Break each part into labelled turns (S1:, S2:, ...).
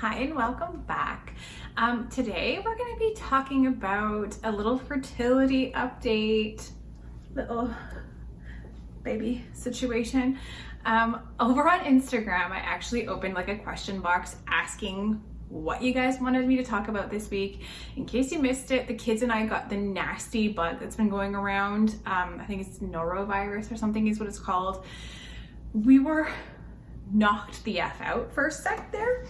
S1: Hi and welcome back. Today we're going to be talking about a little fertility update, little baby situation. Over on Instagram, I actually opened like a question box asking what you guys wanted me to talk about this week. In case you missed it, the kids and I got the nasty bug that's been going around. I think it's norovirus or something is what it's called. We were knocked the F out for a sec there.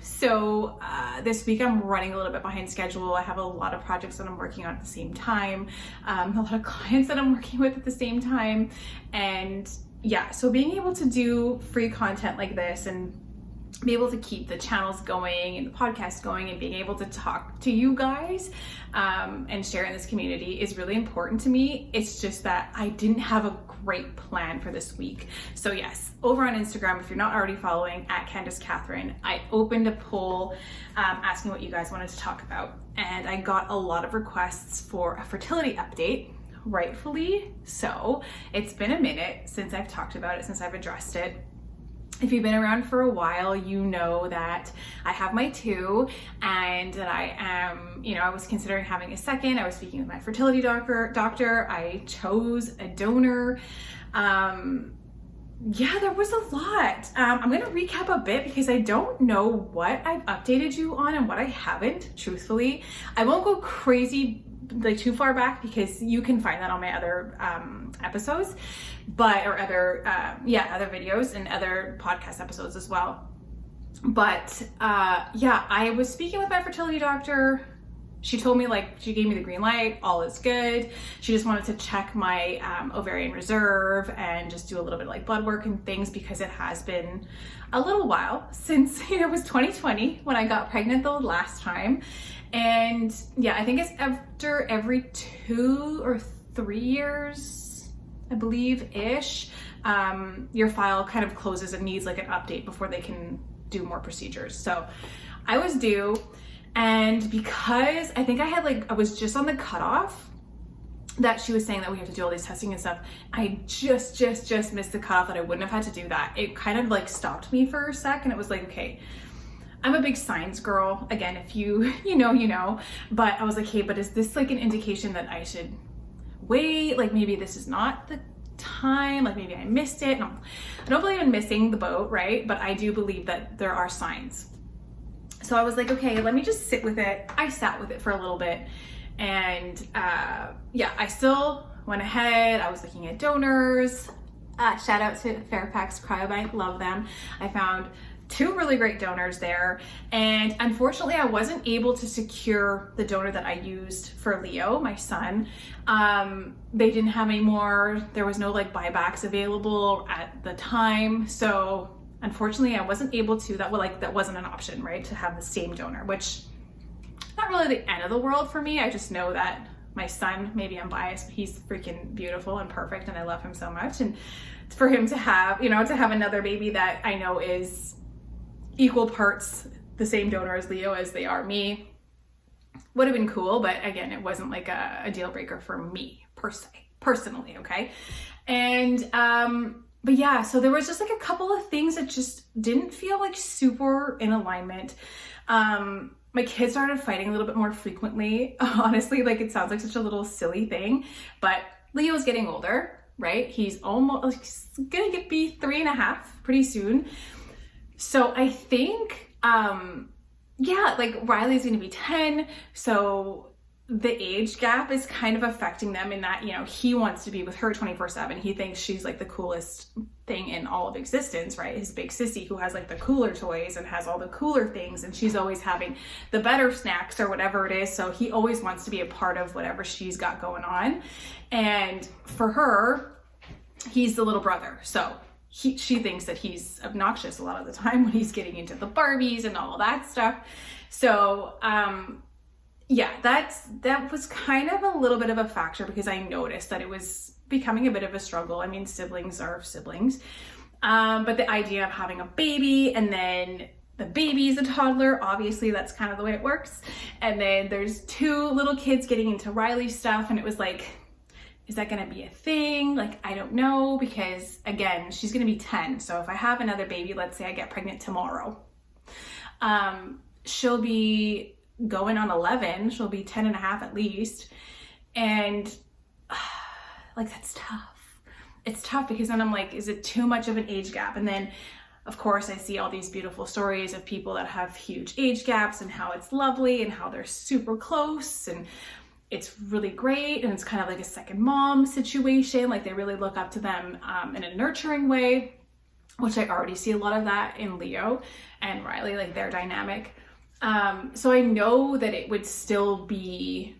S1: So this week I'm running a little bit behind schedule. I have a lot of projects that I'm working on at the same time, a lot of clients that I'm working with at the same time. And yeah, so being able to do free content like this and be able to keep the channels going and the podcast going and being able to talk to you guys and share in this community is really important to me. It's just that I didn't have a great plan for this week. So yes, over on Instagram, if you're not already following at Candace Catherine, I opened a poll asking what you guys wanted to talk about. And I got a lot of requests for a fertility update, rightfully so. It's been a minute since I've talked about it, since I've addressed it. If you've been around for a while, you know that I have my two and that I am, I was considering having a second. I was speaking with my fertility doctor. I chose a donor. Yeah, there was a lot. I'm going to recap a bit because I don't know what I've updated you on and what I haven't, truthfully. I won't go crazy like too far back because you can find that on my other episodes, other videos and other podcast episodes as well. But yeah, I was speaking with my fertility doctor. She told me, she gave me the green light, all is good. She just wanted to check my ovarian reserve and just do a little bit of blood work and things because it has been a little while since, it was 2020 when I got pregnant the last time. And yeah, I think it's after every 2 or 3 years, I believe, ish, your file kind of closes and needs an update before they can do more procedures. So I was due. And because I think I was just on the cutoff that she was saying that we have to do all these testing and stuff, I just missed the cutoff that I wouldn't have had to do that. It kind of stopped me for a sec and it was okay, I'm a big signs girl. Again, if you know, but I was like, hey, but is this an indication that I should wait? Maybe this is not the time, maybe I missed it. No, I don't believe in missing the boat, right? But I do believe that there are signs. So I was like, okay, let me just sit with it. I sat with it for a little bit. And yeah, I still went ahead. I was looking at donors. Shout out to Fairfax Cryobank, love them. I found 2 really great donors there. And unfortunately, I wasn't able to secure the donor that I used for Leo, my son. They didn't have any more. There was no buybacks available at the time. So unfortunately, I wasn't able to, that wasn't an option, right? To have the same donor, which not really the end of the world for me. I just know that my son, maybe I'm biased, but he's freaking beautiful and perfect and I love him so much. And for him to have, to have another baby that I know is equal parts the same donor as Leo as they are me would have been cool. But again, it wasn't a deal breaker for me personally. Okay. And, but yeah, so there was just a couple of things that just didn't feel super in alignment. My kids started fighting a little bit more frequently. Honestly, it sounds like such a little silly thing, but Leo's getting older, right? He's almost gonna be 3.5 pretty soon. So I think, yeah, Riley's gonna be 10. So the age gap is kind of affecting them in that, he wants to be with her 24/7. He thinks she's the coolest thing in all of existence, right? His big sissy who has the cooler toys and has all the cooler things, and she's always having the better snacks or whatever it is. So he always wants to be a part of whatever she's got going on. And for her, he's the little brother. So she thinks that he's obnoxious a lot of the time when he's getting into the Barbies and all that stuff. So, yeah, that was kind of a little bit of a factor because I noticed that it was becoming a bit of a struggle. I mean, siblings are siblings. But the idea of having a baby and then the baby's a toddler, obviously that's kind of the way it works. And then there's 2 little kids getting into Riley's stuff. And it was is that going to be a thing? I don't know, because again, she's going to be 10. So if I have another baby, let's say I get pregnant tomorrow. She'll be going on 11. She'll be 10 and a half at least. And like, that's tough. It's tough because then I'm like, is it too much of an age gap? And then of course I see all these beautiful stories of people that have huge age gaps and how it's lovely and how they're super close and it's really great. And it's kind of like a second mom situation. Like, they really look up to them in a nurturing way, which I already see a lot of that in Leo and Riley, like their dynamic. So I know that it would still be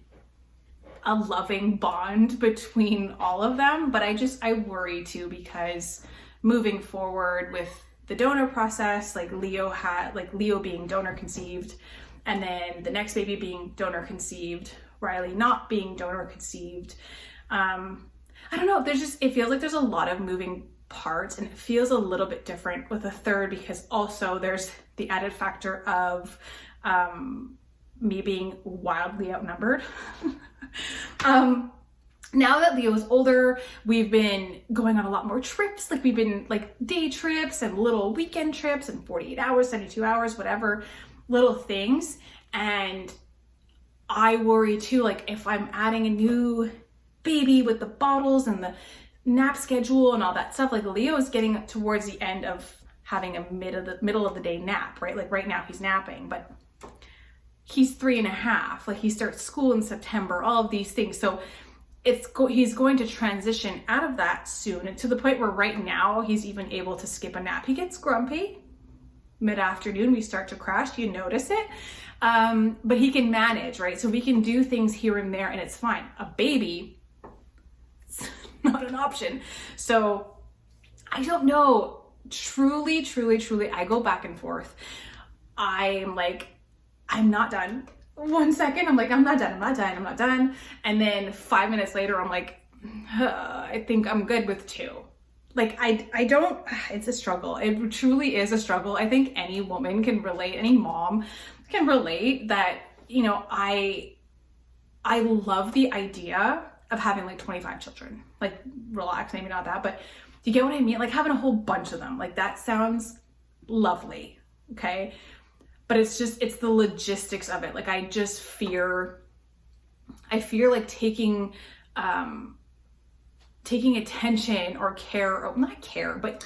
S1: a loving bond between all of them, but I worry too, because moving forward with the donor process, like Leo being donor conceived, and then the next baby being donor conceived, Riley not being donor conceived. I don't know, it feels like there's a lot of moving parts, and it feels a little bit different with a third, because also there's the added factor of me being wildly outnumbered. Now that Leo's older, we've been going on a lot more trips. Like, we've been like day trips and little weekend trips and 48 hours, 72 hours, whatever, little things. And I worry too, like if I'm adding a new baby with the bottles and the nap schedule and all that stuff, like Leo is getting towards the end of having a middle of the day nap, right? Like right now he's napping, but he's 3.5, like he starts school in September, all of these things. So he's going to transition out of that soon, and to the point where right now he's even able to skip a nap. He gets grumpy mid-afternoon, we start to crash, you notice it, but he can manage, right? So we can do things here and there and it's fine. A baby, it's not an option. So I don't know, truly, I go back and forth. I'm like, I'm not done. 1 second, I'm like, I'm not done. And then 5 minutes later, I'm like, I think I'm good with 2. Like, I don't, it's a struggle. It truly is a struggle. I think any woman can relate, any mom can relate that, you know, I love the idea of having like 25 children. Like, relax, maybe not that, but do you get what I mean? Like having a whole bunch of them, like that sounds lovely, okay? But it's the logistics of it. Like, I fear like taking attention or care, or not care, but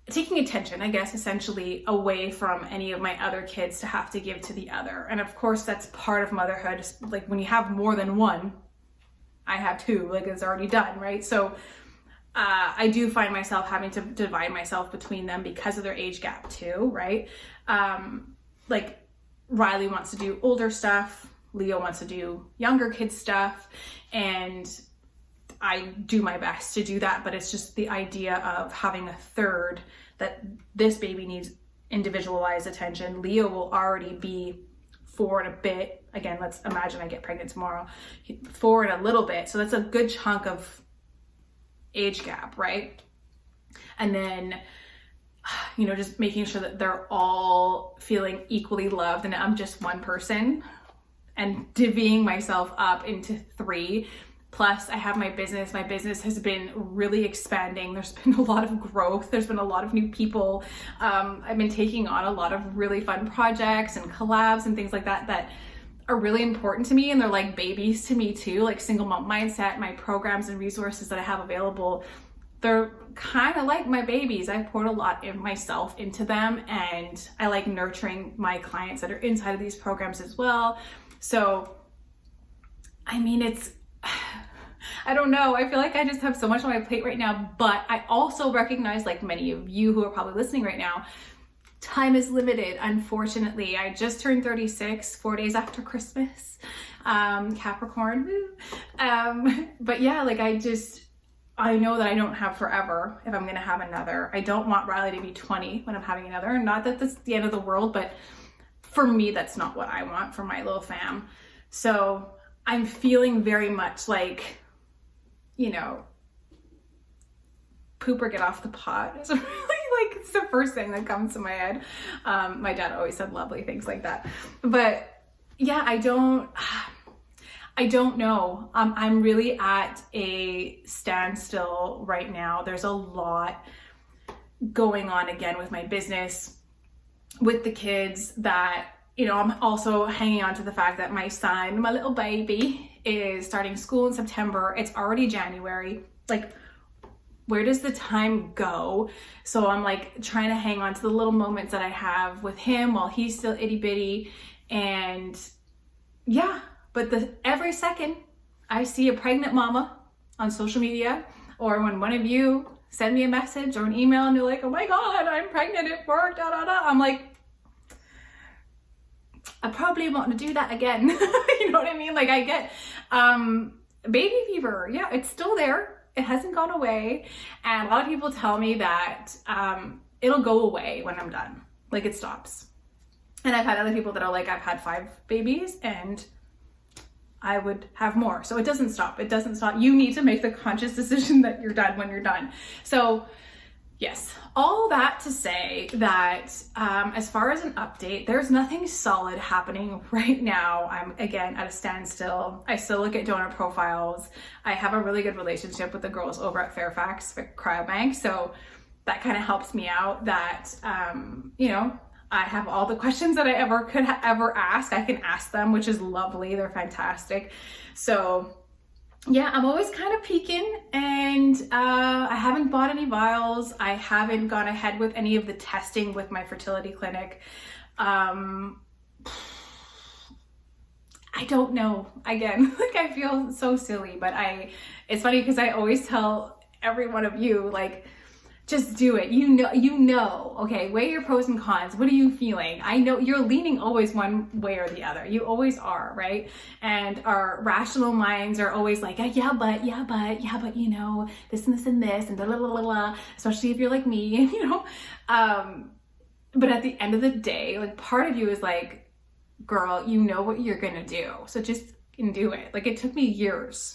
S1: taking attention, I guess, essentially away from any of my other kids to have to give to the other. And of course, that's part of motherhood. Like, when you have more than one, I have 2, like it's already done, right? So I do find myself having to divide myself between them because of their age gap too, right? Like, Riley wants to do older stuff, Leo wants to do younger kids stuff, and I do my best to do that, but it's just the idea of having a third, that this baby needs individualized attention. Leo will already be 4 and a bit. Again, let's imagine I get pregnant tomorrow. 4 and a little bit. So that's a good chunk of age gap, right? And then, you know, just making sure that they're all feeling equally loved, and I'm just one person, and divvying myself up into 3. Plus, I have my business. My business has been really expanding. There's been a lot of growth. There's been a lot of new people. I've been taking on a lot of really fun projects and collabs and things like that are really important to me, and they're like babies to me too. Like Single Mom Mindset, my programs and resources that I have available, they're kind of like my babies. I've poured a lot of myself into them, and I like nurturing my clients that are inside of these programs as well. So, I mean, I don't know. I feel like I just have so much on my plate right now, but I also recognize, like many of you who are probably listening right now, time is limited, unfortunately. I just turned 36, 4 days after Christmas. Capricorn, woo. But yeah, like I know that I don't have forever if I'm gonna have another. I don't want Riley to be 20 when I'm having another. Not that that's the end of the world, but for me, that's not what I want for my little fam. So I'm feeling very much like, you know, poop or get off the pot. It's really like, it's the first thing that comes to my head. My dad always said lovely things like that. But yeah, I don't know. I'm really at a standstill right now. There's a lot going on again with my business. with the kids that, you know, I'm also hanging on to the fact that my son, my little baby, is starting school in September. It's already January. Like, where does the time go? So I'm like trying to hang on to the little moments that I have with him while he's still itty bitty. And yeah, but every second I see a pregnant mama on social media, or when one of you send me a message or an email and you're like, oh my God, I'm pregnant at work, da da da. I'm like, I probably want to do that again. You know what I mean? Like, I get baby fever. Yeah, it's still there. It hasn't gone away. And a lot of people tell me that it'll go away when I'm done. Like, it stops. And I've had other people that are like, I've had 5 babies and I would have more. So it doesn't stop. It doesn't stop. You need to make the conscious decision that you're done when you're done. So yes, all that to say that as far as an update, there's nothing solid happening right now. I'm again at a standstill. I still look at donor profiles. I have a really good relationship with the girls over at Fairfax Cryobank. So that kind of helps me out that, you know, I have all the questions that I could ever ask. I can ask them, which is lovely. They're fantastic. So yeah, I'm always kind of peeking, and I haven't bought any vials. I haven't gone ahead with any of the testing with my fertility clinic. I don't know. Again, like, I feel so silly, but it's funny because I always tell every one of you, like, just do it. You know, okay, weigh your pros and cons. What are you feeling? I know you're leaning always one way or the other. You always are, right? And our rational minds are always like, yeah, but, you know, this and this and this and blah, blah, blah, blah, especially if you're like me, you know? But at the end of the day, like, part of you is like, girl, you know what you're gonna do. So just do it. Like, it took me years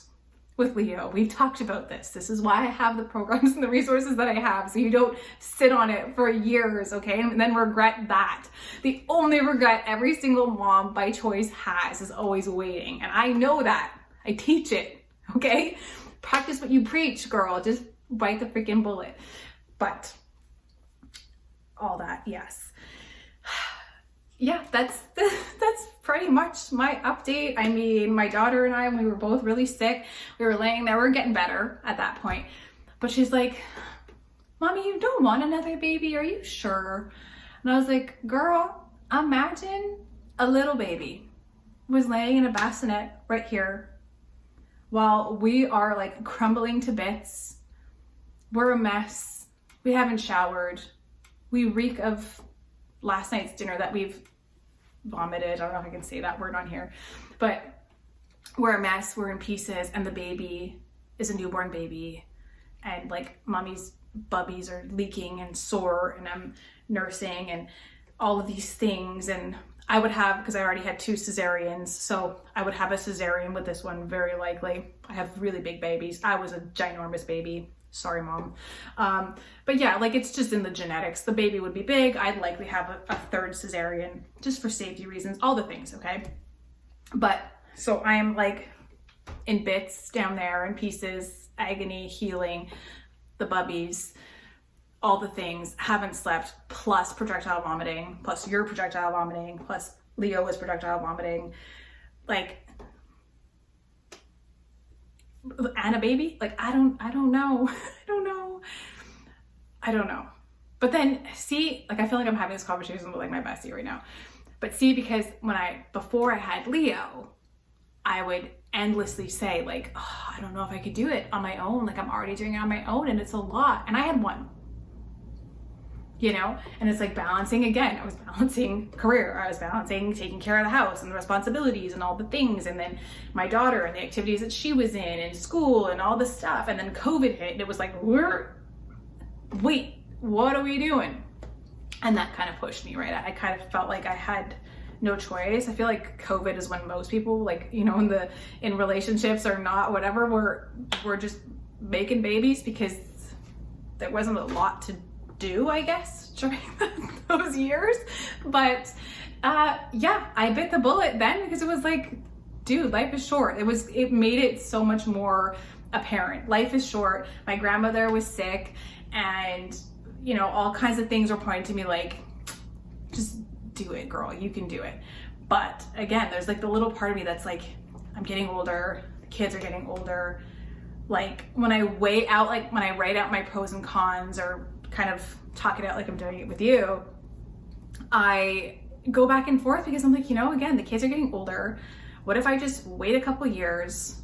S1: with Leo. We've talked about this. This is why I have the programs and the resources that I have, so you don't sit on it for years, okay? And then regret that. The only regret every single mom by choice has is always waiting. And I know that. I teach it, okay? Practice what you preach, girl. Just bite the freaking bullet. But all that, yes. Yeah, that's pretty much my update. I mean, my daughter and I, we were both really sick. We were laying there, we were getting better at that point. But she's like, Mommy, you don't want another baby, are you sure? And I was like, girl, imagine a little baby was laying in a bassinet right here while we are like crumbling to bits. We're a mess. We haven't showered. We reek of last night's dinner that we've vomited. I don't know if I can say that word on here, but we're a mess. We're in pieces, and the baby is a newborn baby, and like mommy's bubbies are leaking and sore, and I'm nursing and all of these things. And I would have, because I already had 2 cesareans, so I would have a cesarean with this one very likely. I have really big babies. I was a ginormous baby. Sorry, Mom. But yeah, like, it's just in the genetics. The baby would be big. I'd likely have a 3rd cesarean just for safety reasons, all the things, okay? But so I am like in bits down there, in pieces, agony, healing, the bubbies, all the things, haven't slept, plus projectile vomiting, plus your projectile vomiting, plus Leo was projectile vomiting, like, and a baby. Like, I don't know. I don't know. But then see, like, I feel like I'm having this conversation with like my bestie right now. But see, because before I had Leo, I would endlessly say like, oh, I don't know if I could do it on my own. Like, I'm already doing it on my own and it's a lot. And I had one, you know, and it's like balancing again. I was balancing career. I was balancing taking care of the house and the responsibilities and all the things. And then my daughter and the activities that she was in and school and all this stuff. And then COVID hit and it was like, wait, what are we doing? And that kind of pushed me, right? I kind of felt like I had no choice. I feel like COVID is when most people, like, you know, in relationships or not, whatever, we're just making babies because there wasn't a lot to do, I guess, during those years. But yeah, I bit the bullet then because it was like, dude, life is short. It made it so much more apparent. Life is short. My grandmother was sick, and you know, all kinds of things were pointing to me like, just do it, girl, you can do it. But again, there's like the little part of me that's like, I'm getting older, the kids are getting older. Like when I weigh out, like when I write out my pros and cons or kind of talk it out like I'm doing it with you, I go back and forth because I'm like, you know, again, the kids are getting older. What if I just wait a couple years,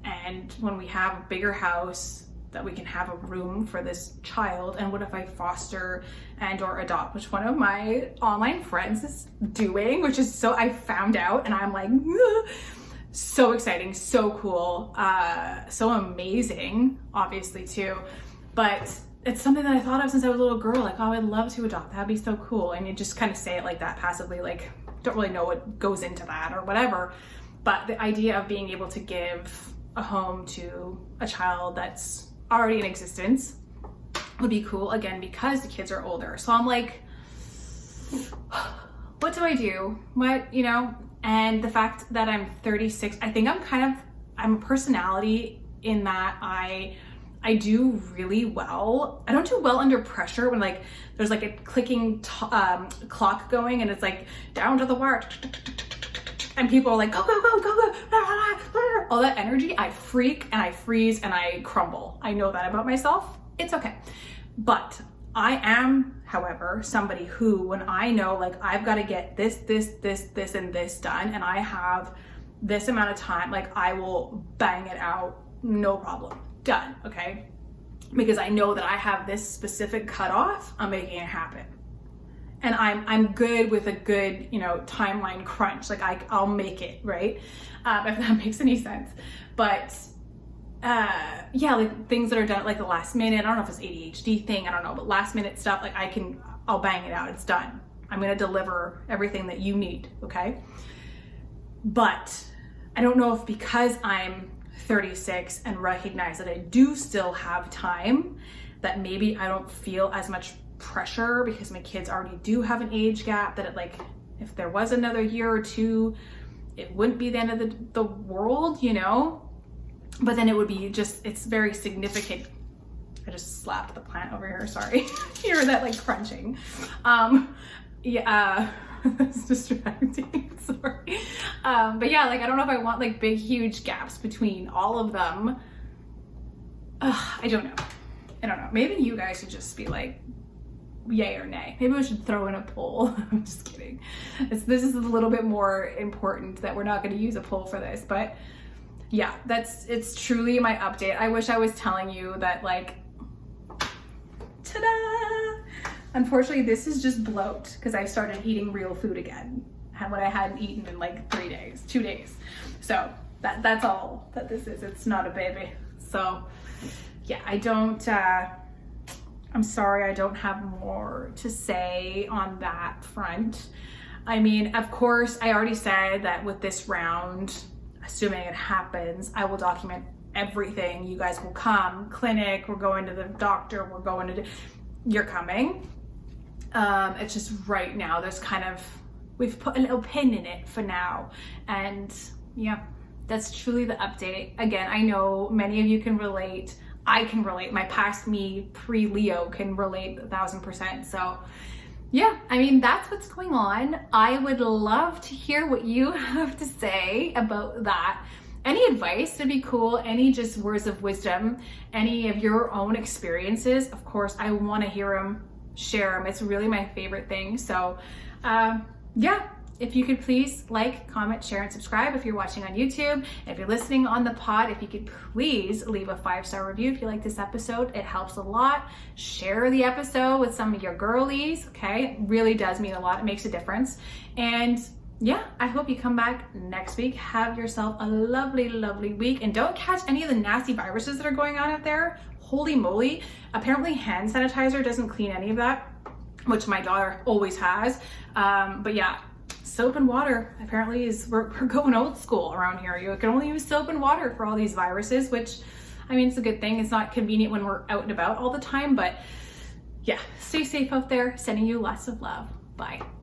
S1: and when we have a bigger house that we can have a room for this child? And what if I foster and or adopt, which one of my online friends is doing, which is so, I found out and I'm like, so exciting, so cool, so amazing, obviously too. But it's something that I thought of since I was a little girl, like, oh, I'd love to adopt, that'd be so cool. And you just kind of say it like that passively, like, don't really know what goes into that or whatever. But the idea of being able to give a home to a child that's already in existence would be cool, again, because the kids are older. So I'm like, what do I do? What, you know? And the fact that I'm 36, I think I'm a personality in that I do really well. I don't do well under pressure when like there's like a clicking clock going and it's like down to the wire and people are like, go, go, go, go, go, all that energy. I freak and I freeze and I crumble. I know that about myself. It's okay. But I am, however, somebody who, when I know like I've got to get this, and this done, and I have this amount of time, like I will bang it out, no problem. Done, okay? Because I know that I have this specific cutoff, I'm making it happen. And I'm good with a good, you know, timeline crunch. Like I'll make it, right? If that makes any sense. But yeah, like things that are done at like the last minute, I don't know if it's ADHD thing, I don't know, but last minute stuff, like I'll bang it out, it's done. I'm gonna deliver everything that you need, okay? But I don't know if because I'm 36 and recognize that I do still have time, that maybe I don't feel as much pressure because my kids already do have an age gap, that it like, if there was another year or two, it wouldn't be the end of the world, you know? But then it would be just, it's very significant. I just slapped the plant over here, sorry. Hear that like crunching. Yeah, it's distracting, sorry. But yeah, like I don't know if I want like big, huge gaps between all of them. I don't know. Maybe you guys should just be like, yay or nay. Maybe we should throw in a poll. I'm just kidding. This is a little bit more important that we're not going to use a poll for this, but yeah, it's truly my update. I wish I was telling you that like, ta-da! Unfortunately, this is just bloat because I started eating real food again. What I hadn't eaten in like 2 days. So that's all that this is. It's not a baby. So yeah, I'm sorry, I don't have more to say on that front. I mean, of course, I already said that with this round, assuming it happens, I will document everything. You guys will come, clinic, we're going to the doctor, you're coming. It's just right now, there's kind of, we've put a little pin in it for now. And yeah, that's truly the update. Again, I know many of you can relate. I can relate. My past me, pre-Leo, can relate 1000%. So yeah, I mean, that's what's going on. I would love to hear what you have to say about that. Any advice would be cool. Any just words of wisdom, any of your own experiences. Of course, I want to hear them, share them. It's really my favorite thing. So yeah, if you could please like, comment, share, and subscribe if you're watching on YouTube. If you're listening on the pod, if you could please leave a 5-star review if you like this episode. It helps a lot. Share the episode with some of your girlies, okay? It really does mean a lot. It makes a difference. And yeah, I hope you come back next week. Have yourself a lovely, lovely week. And don't catch any of the nasty viruses that are going on out there. Holy moly. Apparently hand sanitizer doesn't clean any of that, which my daughter always has. But yeah, soap and water apparently we're going old school around here. You can only use soap and water for all these viruses, which, I mean, it's a good thing. It's not convenient when we're out and about all the time, but yeah, stay safe out there. Sending you lots of love. Bye.